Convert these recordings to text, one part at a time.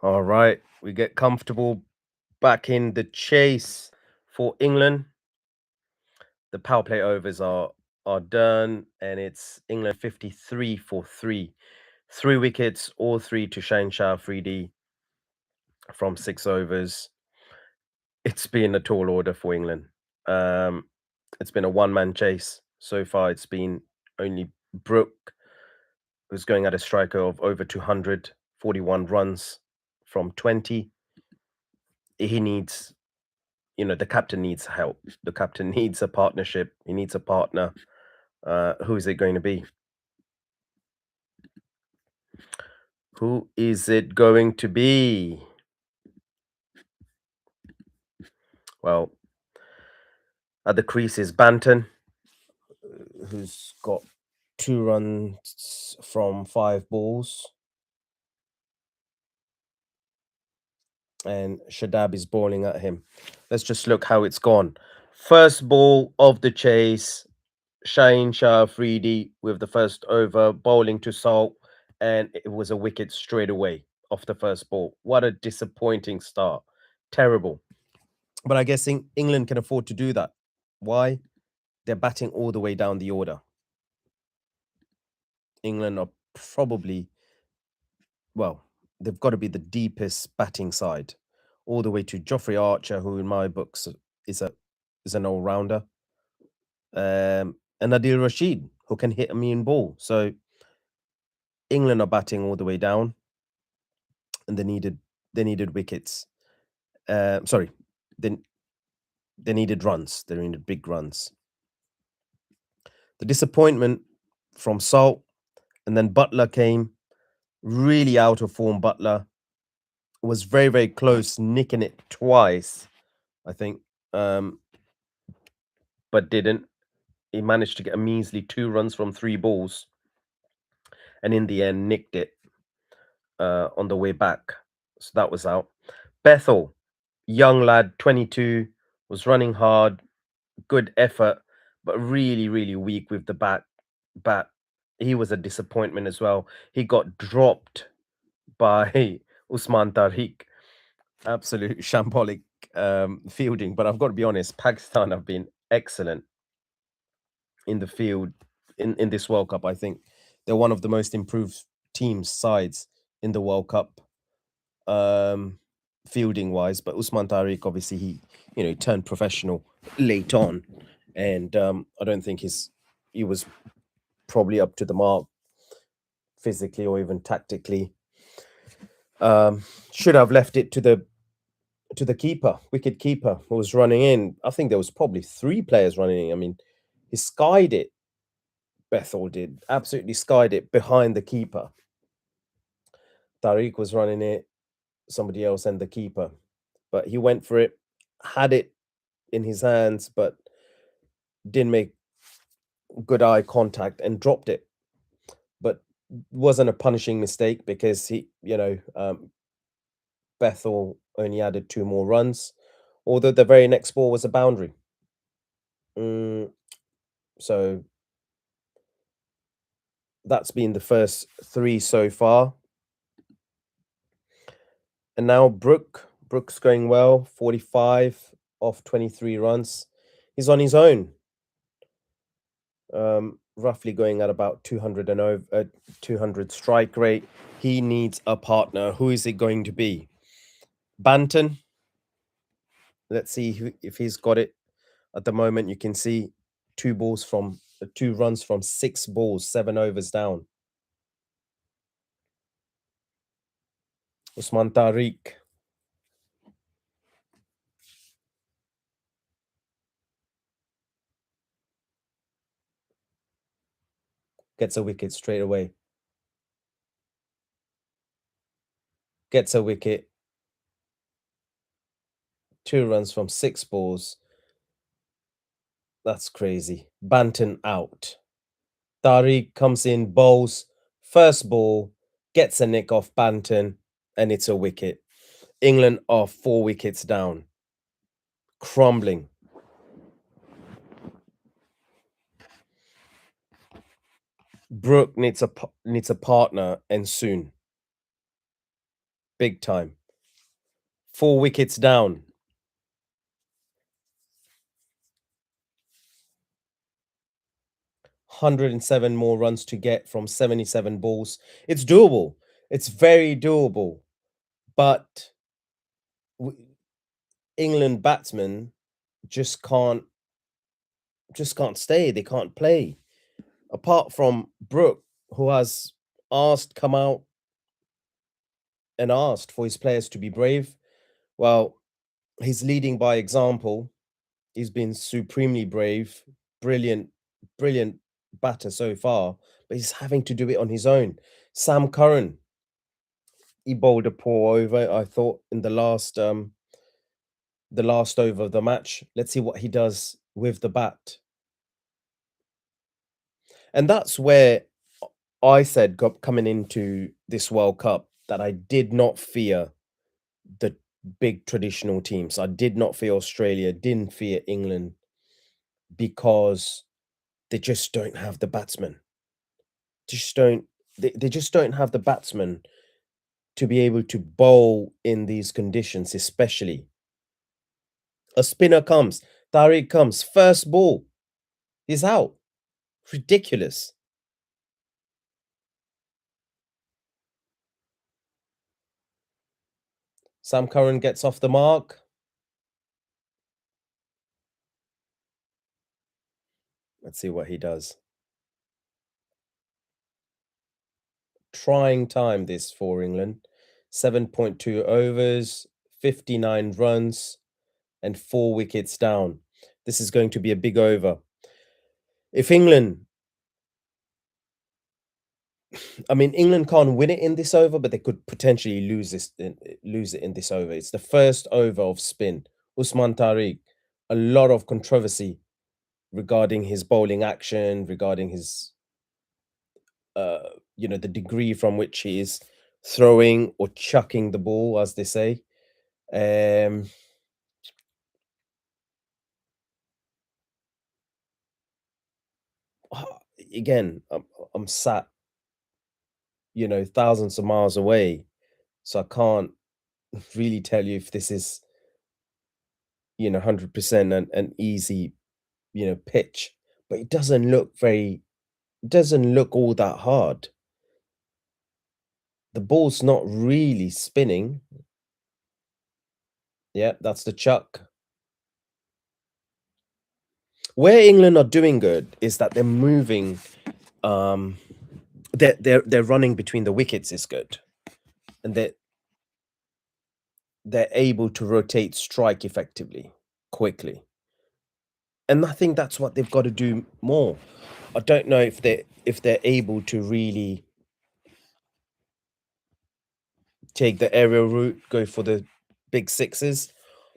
All right, we get comfortable back in the chase for England. The power play overs are done, and it's England 53 for 3. 3 wickets, all three to Shane Shah 3D from 6 overs. It's been a tall order for England. Um, it's been a one-man chase. So far, it's been only Brooke, who's going at a striker of over 241 runs from 20. He needs, the captain needs help. The captain needs a partnership. He needs a partner. Who is it going to be? Who is it going to be? Well, at the crease is Banton, who's got 2 runs from 5 balls. And Shadab is bowling at him. Let's just look how it's gone. First ball of the chase, Shaheen Shah Afridi with the first over, bowling to Salt, and it was a wicket straight away off the first ball. What a disappointing start. Terrible. But I guess England can afford to do that. Why? They're batting all the way down the order. England are probably, well, they've got to be the deepest batting side, all the way to Geoffrey Archer, who in my books is an all-rounder, and Adil Rashid, who can hit a mean ball. So England are batting all the way down, and they needed wickets. Sorry, they needed runs. They needed big runs. The disappointment from Salt, and then Butler came, really out of form. Butler was very, very close, nicking it twice, I think, but didn't. He managed to get a measly 2 runs from 3 balls, and in the end nicked it on the way back. So that was out. Bethel, young lad, 22, was running hard, good effort, but really, really weak with the bat. He was a disappointment as well. He got dropped by Usman Tariq. Absolute shambolic fielding. But I've got to be honest, Pakistan have been excellent in the field in this World Cup. I think they're one of the most improved teams, sides in the World Cup, fielding wise. But Usman Tariq, obviously, he turned professional late on, and I don't think he was probably up to the mark physically or even tactically. Should have left it to the keeper, wicket keeper, who was running in. I think there was probably 3 players running in. I mean, he skied it. Bethel did absolutely skied it behind the keeper. Tariq was running it, somebody else, and the keeper, but he went for it, had it in his hands, but didn't make good eye contact and dropped it. But wasn't a punishing mistake because Bethel only added 2 more runs, although the very next ball was a boundary. So that's been the first 3 so far. And now Brooks going well, 45 off 23 runs. He's on his own. Roughly going at about 200 and over 200 strike rate. He needs a partner. Who is it going to be? Banton. Let's see if he's got it. At the moment, you can see 2 runs from 6 balls, 7 overs down. Usman Tariq. Gets a wicket straight away. Gets a wicket. 2 runs from 6 balls. That's crazy. Banton out. Tariq comes in, bowls, first ball, gets a nick off Banton, and it's a wicket. England are 4 wickets down. Crumbling. Brooke needs a partner, and soon. big time. 4 wickets down. 107 more runs to get from 77 balls. It's doable. It's very doable. But England batsmen just can't stay. They can't play. Apart from Brooke, who has come out and asked for his players to be brave. Well, he's leading by example. He's been supremely brave, brilliant, brilliant batter so far, but he's having to do it on his own. Sam Curran, he bowled a poor over, I thought, in the last over of the match. Let's see what he does with the bat. And that's where I said coming into this World Cup that I did not fear the big traditional teams. I did not fear Australia, didn't fear England, because they just don't have the batsmen. They just don't have the batsmen to be able to bowl in these conditions, especially. A spinner comes, Tariq comes, first ball, he's out. Ridiculous. Sam Curran gets off the mark. Let's see what he does. Trying time this for England. 7.2 overs, 59 runs, and 4 wickets down. This is going to be a big over. If England, I mean, England can't win it in this over, but they could potentially lose it in this over. It's the first over of spin. Usman Tariq, a lot of controversy regarding his bowling action, regarding his, the degree from which he is throwing or chucking the ball, as they say. Um, Again, I'm sat, thousands of miles away, so I can't really tell you if this is, 100% an easy, pitch, but it doesn't look all that hard. The ball's not really spinning. Yeah, that's the chuck. Where England are doing good is that they're moving, um, they're running between the wickets is good, and they're able to rotate strike effectively, quickly. And I think that's what they've got to do more. I don't know if they're able to really take the aerial route, go for the big sixes,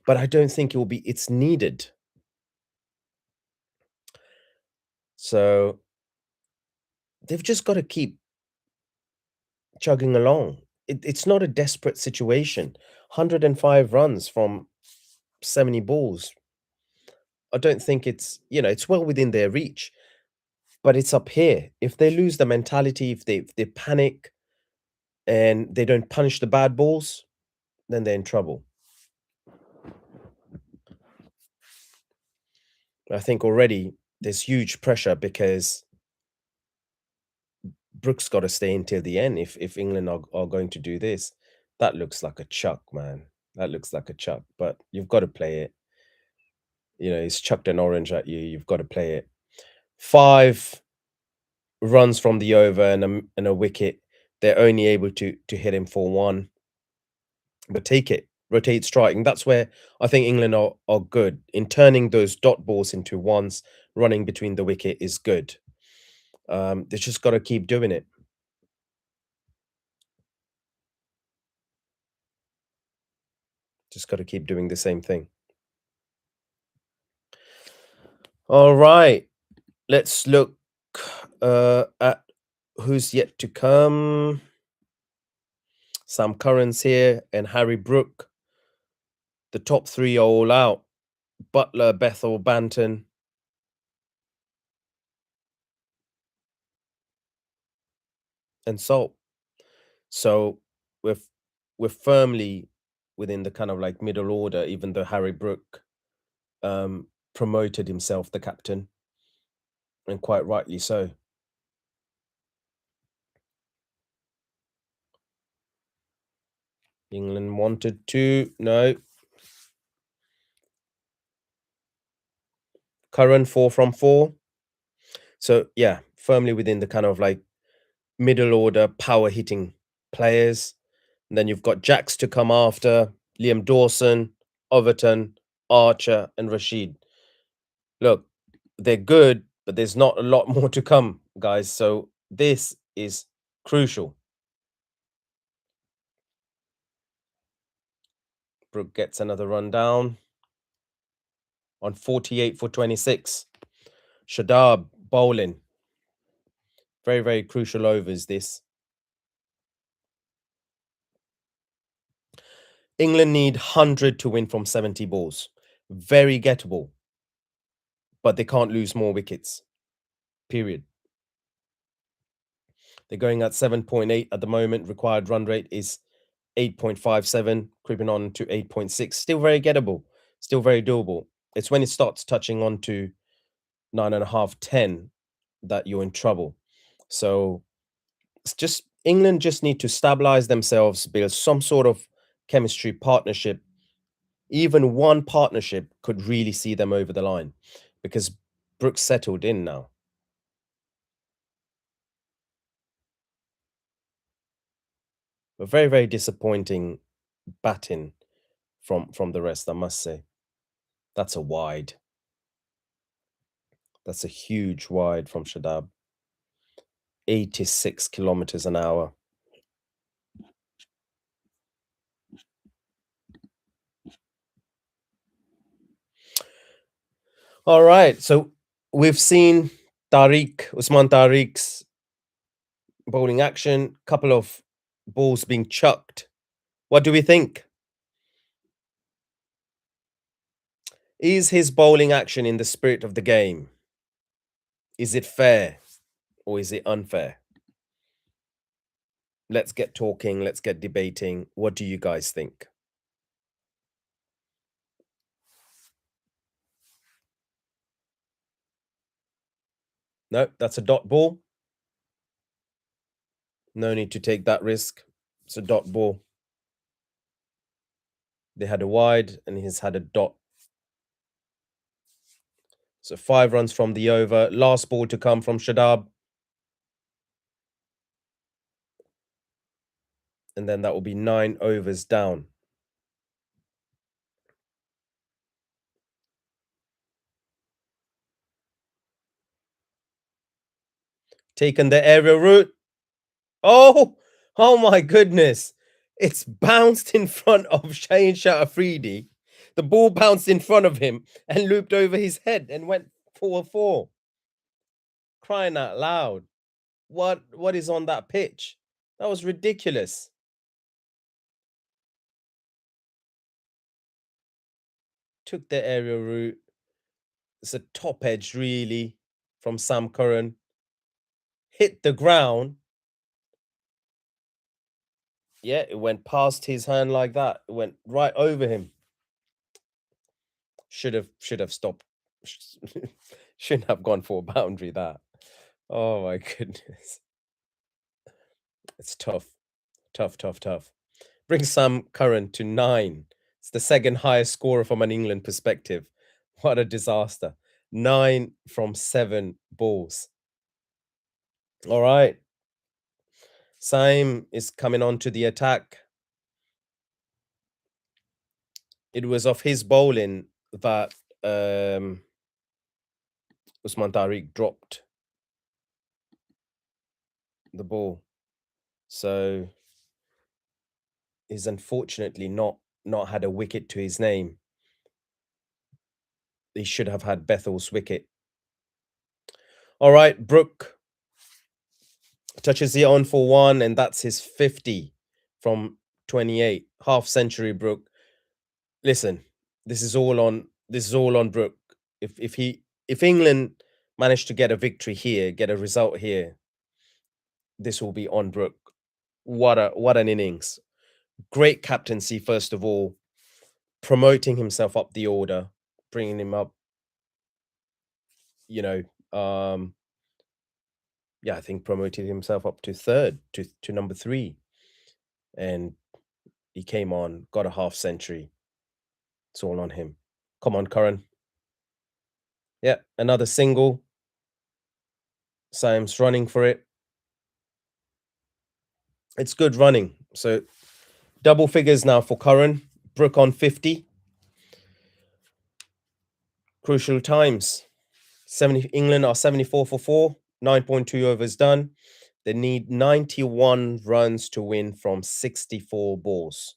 but I don't think it's needed. So they've just got to keep chugging along. It's not a desperate situation. 105 runs from 70 balls. I don't think it's well within their reach, but it's up here. If they lose the mentality, if they panic and they don't punish the bad balls, then they're in trouble. I think already there's huge pressure because Brooks got to stay until the end if England are going to do this. That looks like a chuck, man. That looks like a chuck, but you've got to play it. He's chucked an orange at you. You've got to play it. 5 runs from the over and a wicket. They're only able to hit him for 1. But take it, rotate striking. That's where I think England are good in turning those dot balls into ones. Running between the wicket is good. They just got to keep doing it. Just got to keep doing the same thing. All right, let's look at who's yet to come. Sam Curran's here and Harry Brook. The top 3 are all out. Buttler, Bethel, Banton. And Salt. So with we're firmly within the kind of like middle order, even though Harry Brook promoted himself the captain, and quite rightly so. England wanted to, no. Curran 4 from 4. So yeah, firmly within the kind of like middle order power hitting players. And then you've got Jacks to come after, Liam Dawson, Overton, Archer, and Rashid. Look, they're good, but there's not a lot more to come, guys. So this is crucial. Brook gets another run down on 48 for 26. Shadab bowling. Very, very crucial overs this. England need 100 to win from 70 balls. Very gettable. But they can't lose more wickets. Period. They're going at 7.8 at the moment. Required run rate is 8.57, creeping on to 8.6. Still very gettable. Still very doable. It's when it starts touching on to 9.5, 10 that you're in trouble. So it's just England just need to stabilize themselves, build some sort of chemistry partnership. Even one partnership could really see them over the line because Brooks settled in now. But very, very disappointing batting from the rest, I must say. That's a wide. That's a huge wide from Shadab. 86 kilometers an hour. All right. So we've seen Usman Tariq's bowling action, couple of balls being chucked. What do we think? Is his bowling action in the spirit of the game? Is it fair or is it unfair? Let's get talking. Let's get debating. What do you guys think? No, that's a dot ball. No need to take that risk. It's a dot ball. They had a wide and he's had a dot. So 5 runs from the over. Last ball to come from Shadab. And then that will be 9 overs down. Taken the aerial route. Oh my goodness. It's bounced in front of Shaheen Shah Afridi. The ball bounced in front of him and looped over his head and went 4-4. Crying out loud. What is on that pitch? That was ridiculous. Took the aerial route. It's a top edge, really, from Sam Curran. Hit the ground. Yeah, it went past his hand like that. It went right over him. Should have stopped. Shouldn't have gone for a boundary that. Oh my goodness. It's tough. Tough. Brings Sam Curran to 9. It's the second highest scorer from an England perspective. What a disaster. 9 from 7 balls. All right. Saim is coming on to the attack. It was off his bowling that Usman Tariq dropped the ball. So he's unfortunately not had a wicket to his name. He should have had Bethel's wicket. All right, Brook touches the on for 1, and that's his 50 from 28. Half century, Brook. Listen, this is all on Brook. If England manage to get a victory here, get a result here, this will be on Brook. What an innings. Great captaincy, first of all, promoting himself up the order, bringing him up, you know, yeah, I think promoted himself up to third, to number 3, and he came on, got a half century. It's all on him. Come on, Curran. Yeah, another single. Sam's running for it. It's good running. So double figures now for Curran. Brook on 50. Crucial times. 70 England are 74 for 4. 9.2 overs done. They need 91 runs to win from 64 balls.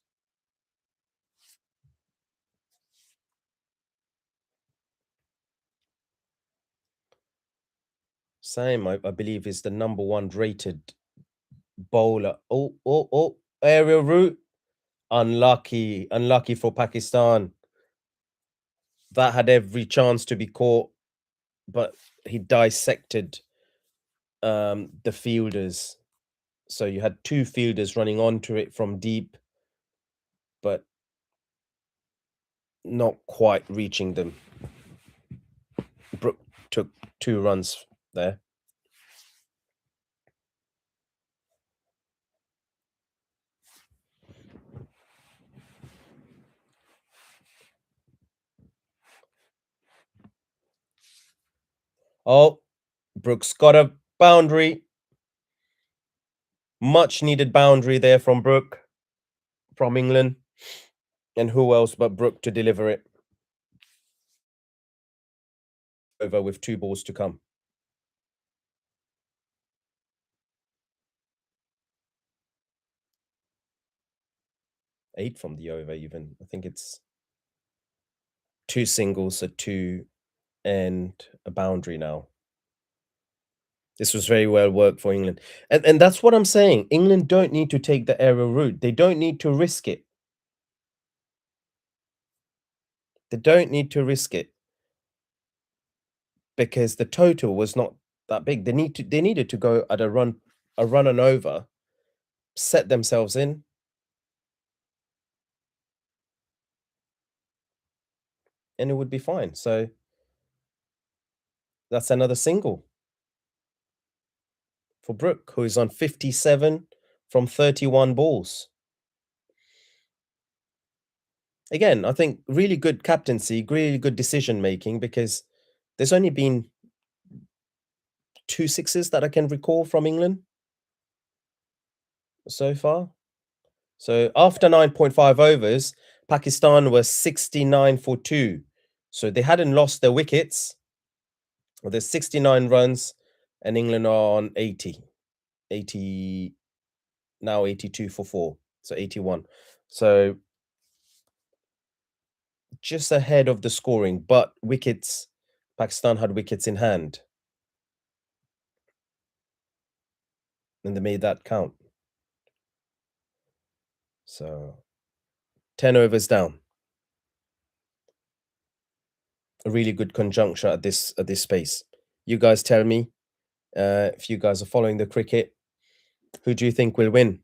Sam, I believe, is the number 1 rated bowler. Oh, aerial route. Unlucky for Pakistan. That had every chance to be caught, but he dissected the fielders. So you had 2 fielders running onto it from deep, but not quite reaching them. Brook took 2 runs there. Oh, Brook's got a boundary. Much needed boundary there from Brook, from England. And who else but Brook to deliver it? Over with 2 balls to come. 8 from the over even. I think it's 2 singles, a 2 and a boundary now. This was very well worked for England. And that's what I'm saying. England don't need to take the aerial route. They don't need to risk it. They don't need to risk it. Because the total was not that big. They needed to go at a run and over, set themselves in. And it would be fine. So that's another single for Brook, who is on 57 from 31 balls. Again, I think really good captaincy, really good decision making, because there's only been 2 sixes that I can recall from England so far. So after 9.5 overs, Pakistan was 69 for 2. So they hadn't lost their wickets. Well, there's 69 runs, and England are on 80. 80, now 82 for 4. So 81. So just ahead of the scoring, but wickets, Pakistan had wickets in hand. And they made that count. So 10 overs down. A really good conjuncture at this space. You guys tell me, if you guys are following the cricket, who do you think will win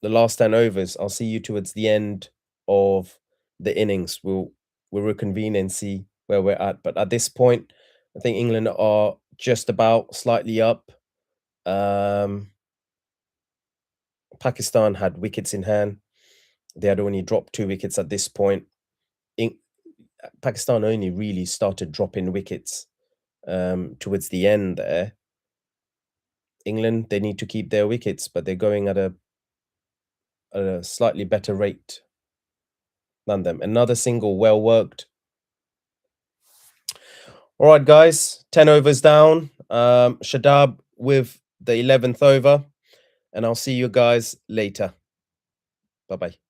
the last 10 overs? I'll see you towards the end of the innings. We'll reconvene and see where we're at. But at this point, I think England are just about slightly up. Pakistan had wickets in hand. They had only dropped 2 wickets at this point. Pakistan only really started dropping wickets towards the end there. England, they need to keep their wickets, but they're going at a slightly better rate than them. Another single, well worked. All right, guys, 10 overs down. Shadab with the 11th over, and I'll see you guys later. Bye-bye.